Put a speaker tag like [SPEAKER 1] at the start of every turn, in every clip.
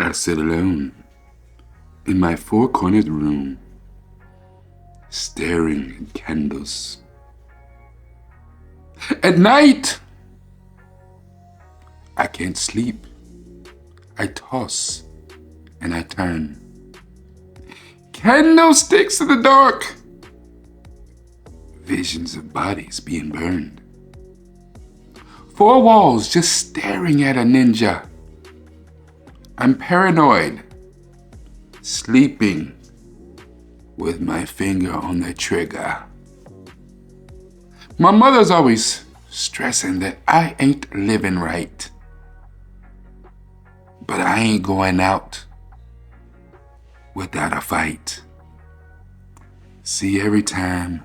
[SPEAKER 1] I sit alone in my four-cornered room, staring at candles. At night, I can't sleep. I toss and I turn. Candlesticks in the dark. Visions of bodies being burned. Four walls just staring at a ninja. I'm paranoid, sleeping with my finger on the trigger. My mother's always stressing that I ain't living right. But I ain't going out without a fight. See, every time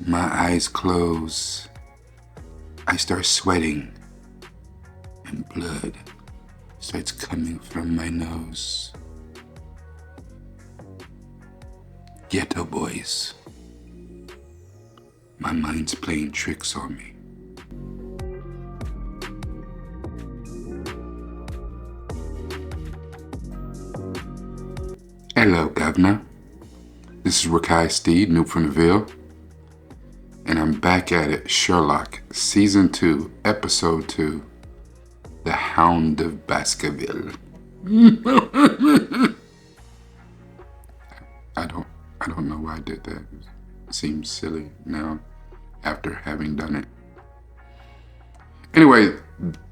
[SPEAKER 1] my eyes close, I start sweating and blood starts coming from my nose. Ghetto boys. My mind's playing tricks on me. Hello, Governor. This is Rakai Steed, new from the Ville. And I'm back at it, Sherlock, Season 2, Episode 2, The Hound of Baskerville. I don't know why I did that. It seems silly now after having done it. Anyway,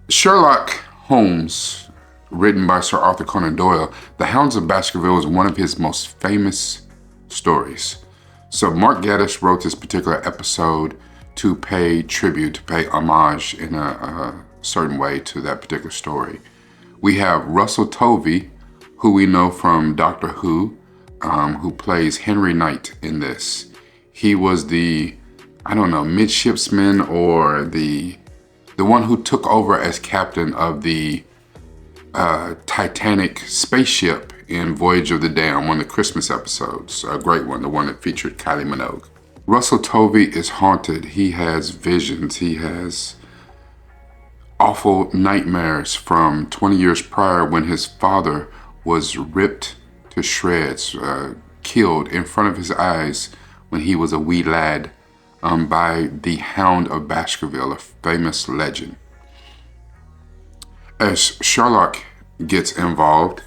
[SPEAKER 1] Sherlock Holmes, written by Sir Arthur Conan Doyle, The Hounds of Baskerville is one of his most famous stories. So Mark Gatiss wrote this particular episode to pay tribute, to pay homage in a certain way to that particular story. We have Russell Tovey, who we know from Doctor Who plays Henry Knight in this. He was the, midshipman or the one who took over as captain of the Titanic spaceship in Voyage of the Damned, one of the Christmas episodes, a great one, the one that featured Kylie Minogue. Russell Tovey is haunted. He has visions. He has awful nightmares from 20 years prior when his father was ripped to shreds, killed in front of his eyes when he was a wee lad by the Hound of Baskerville, a famous legend. As Sherlock gets involved,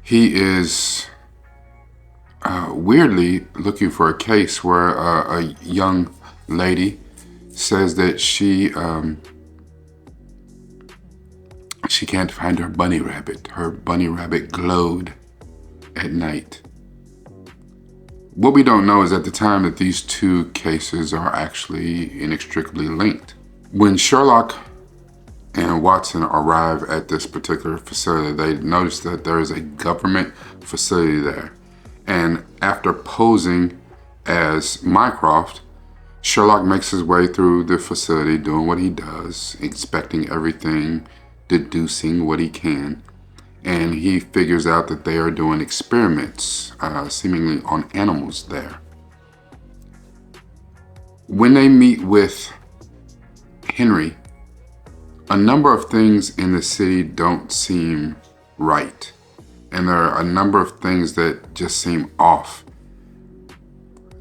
[SPEAKER 1] he is weirdly looking for a case where a young lady says that she can't find her bunny rabbit. Her bunny rabbit glowed at night. What we don't know is at the time that these two cases are actually inextricably linked. When Sherlock and Watson arrive at this particular facility, they notice that there is a government facility there. And after posing as Mycroft, Sherlock makes his way through the facility doing what he does, inspecting everything, deducing what he can. And he figures out that they are doing experiments, seemingly on animals there. When they meet with Henry, a number of things in the city don't seem right. And there are a number of things that just seem off.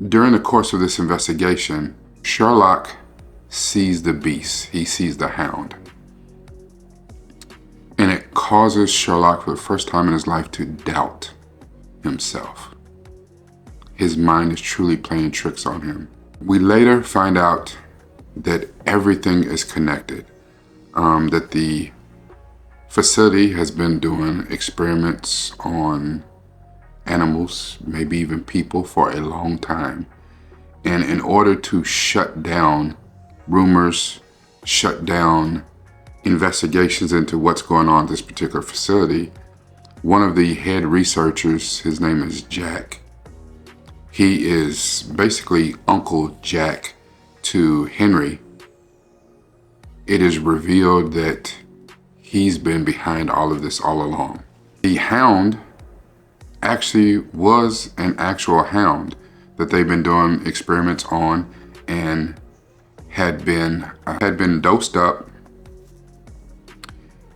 [SPEAKER 1] During the course of this investigation, Sherlock sees the beast. He sees the hound. And it causes Sherlock for the first time in his life to doubt himself. His mind is truly playing tricks on him. We later find out that everything is connected. That the facility has been doing experiments on animals, maybe even people, for a long time. And in order to shut down rumors, shut down investigations into what's going on at this particular facility, one of the head researchers, his name is Jack. He is basically Uncle Jack to Henry. It is revealed that he's been behind all of this all along. The hound actually was an actual hound that they've been doing experiments on and had been dosed up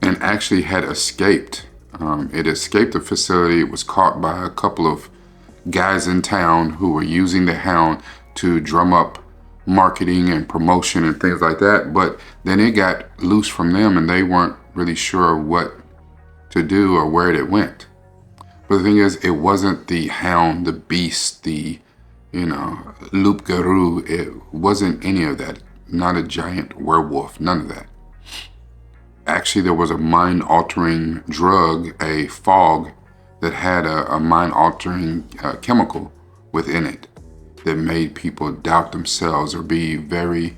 [SPEAKER 1] and actually had escaped It escaped the facility. It was caught by a couple of guys in town who were using the hound to drum up marketing and promotion and things like that. But then it got loose from them and they weren't really sure what to do or where it went. But the thing is, it wasn't the hound, the beast, the, loup-garou. It wasn't any of that. Not a giant werewolf, none of that. Actually, there was a mind-altering drug, a fog, that had a mind-altering chemical within it that made people doubt themselves or be very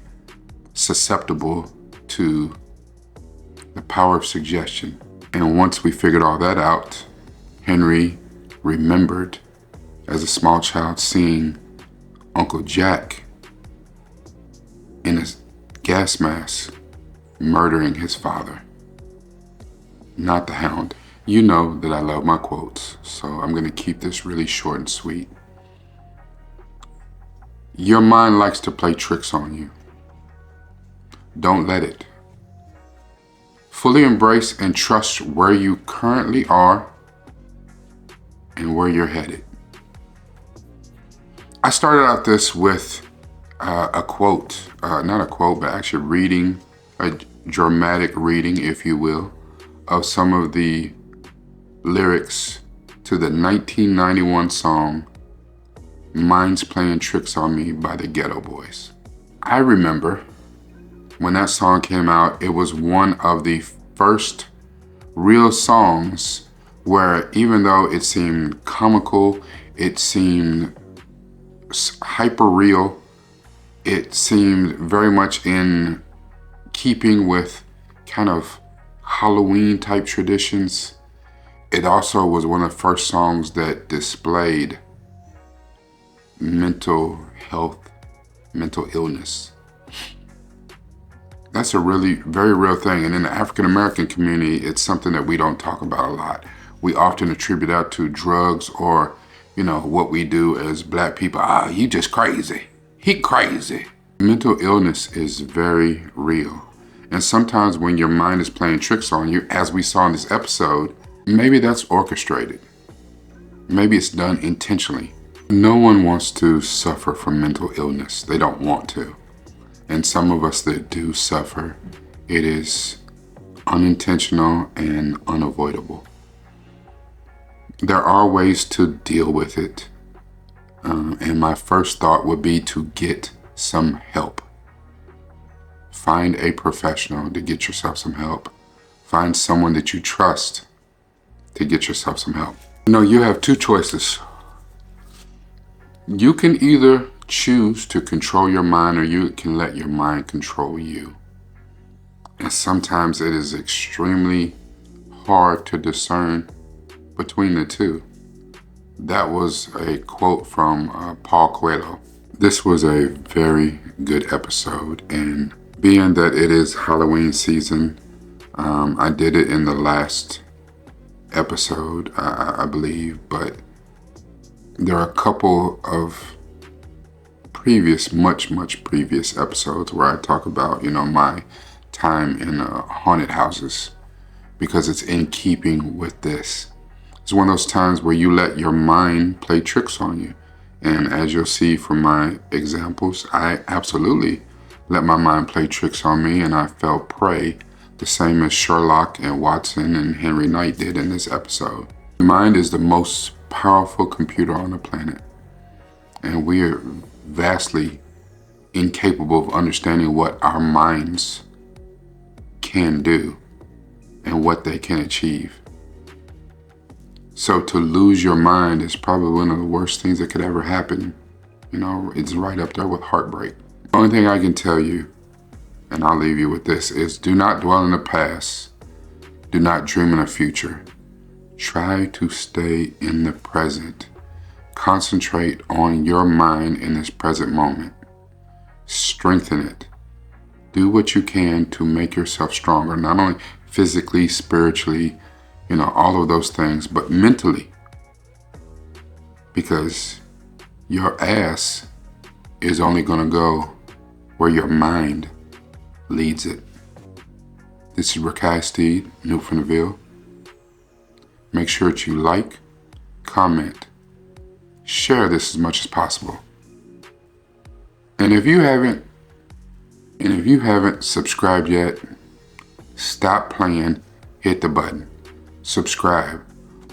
[SPEAKER 1] susceptible to the power of suggestion. And once we figured all that out, Henry remembered as a small child seeing Uncle Jack in a gas mask murdering his father, not the hound. You know that I love my quotes, so I'm going to keep this really short and sweet. Your mind likes to play tricks on you. Don't let it. Fully embrace and trust where you currently are and where you're headed. I started out this with a quote, not a quote, but actually reading, a dramatic reading, if you will, of some of the lyrics to the 1991 song, Mind's Playing Tricks on Me by the Ghetto Boys. I remember when that song came out, it was one of the first real songs where, even though it seemed comical, it seemed hyper real, it seemed very much in keeping with kind of Halloween type traditions. It also was one of the first songs that displayed mental health, mental illness. That's a really very real thing. And in the African American community, it's something that we don't talk about a lot. We often attribute that to drugs or, what we do as Black people. You just crazy. He crazy. Mental illness is very real. And sometimes when your mind is playing tricks on you, as we saw in this episode, maybe that's orchestrated. Maybe it's done intentionally. No one wants to suffer from mental illness. They don't want to. And some of us that do suffer, it is unintentional and unavoidable. There are ways to deal with it. And my first thought would be to get some help. Find a professional to get yourself some help. Find someone that you trust to get yourself some help. You have two choices. You can either choose to control your mind or you can let your mind control you. And sometimes it is extremely hard to discern between the two. That was a quote from Paul Coelho. This was a very good episode, and being that it is Halloween season, I did it in the last episode, I believe, but there are a couple of much previous episodes where I talk about, my time in haunted houses, because it's in keeping with this. It's one of those times where you let your mind play tricks on you. And as you'll see from my examples, I absolutely let my mind play tricks on me, and I fell prey, the same as Sherlock and Watson and Henry Knight did in this episode. The mind is the most powerful computer on the planet, and we are vastly incapable of understanding what our minds can do and what they can achieve. So to lose your mind is probably one of the worst things that could ever happen. It's right up there with heartbreak. The only thing I can tell you, and I'll leave you with this, is do not dwell in the past. Do not dream in the future. Try to stay in the present. Concentrate on your mind in this present moment. Strengthen it. Do what you can to make yourself stronger, not only physically, spiritually, all of those things, but mentally. Because your ass is only going to go where your mind leads it. This is Rakai Steed, New from the Ville. make sure that you like, comment, share this as much as possible. And if you haven't subscribed yet, stop playing, hit the button, subscribe,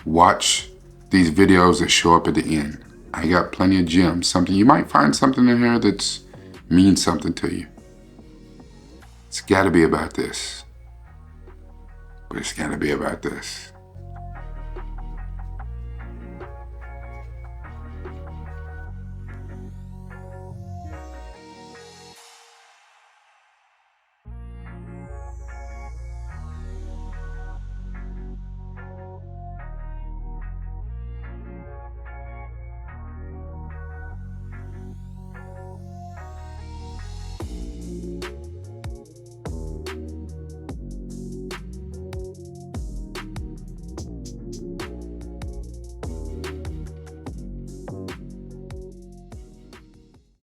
[SPEAKER 1] watch these videos that show up at the end. I got plenty of gems, you might find something in here that's means something to you. It's gotta be about this. But it's gotta be about this.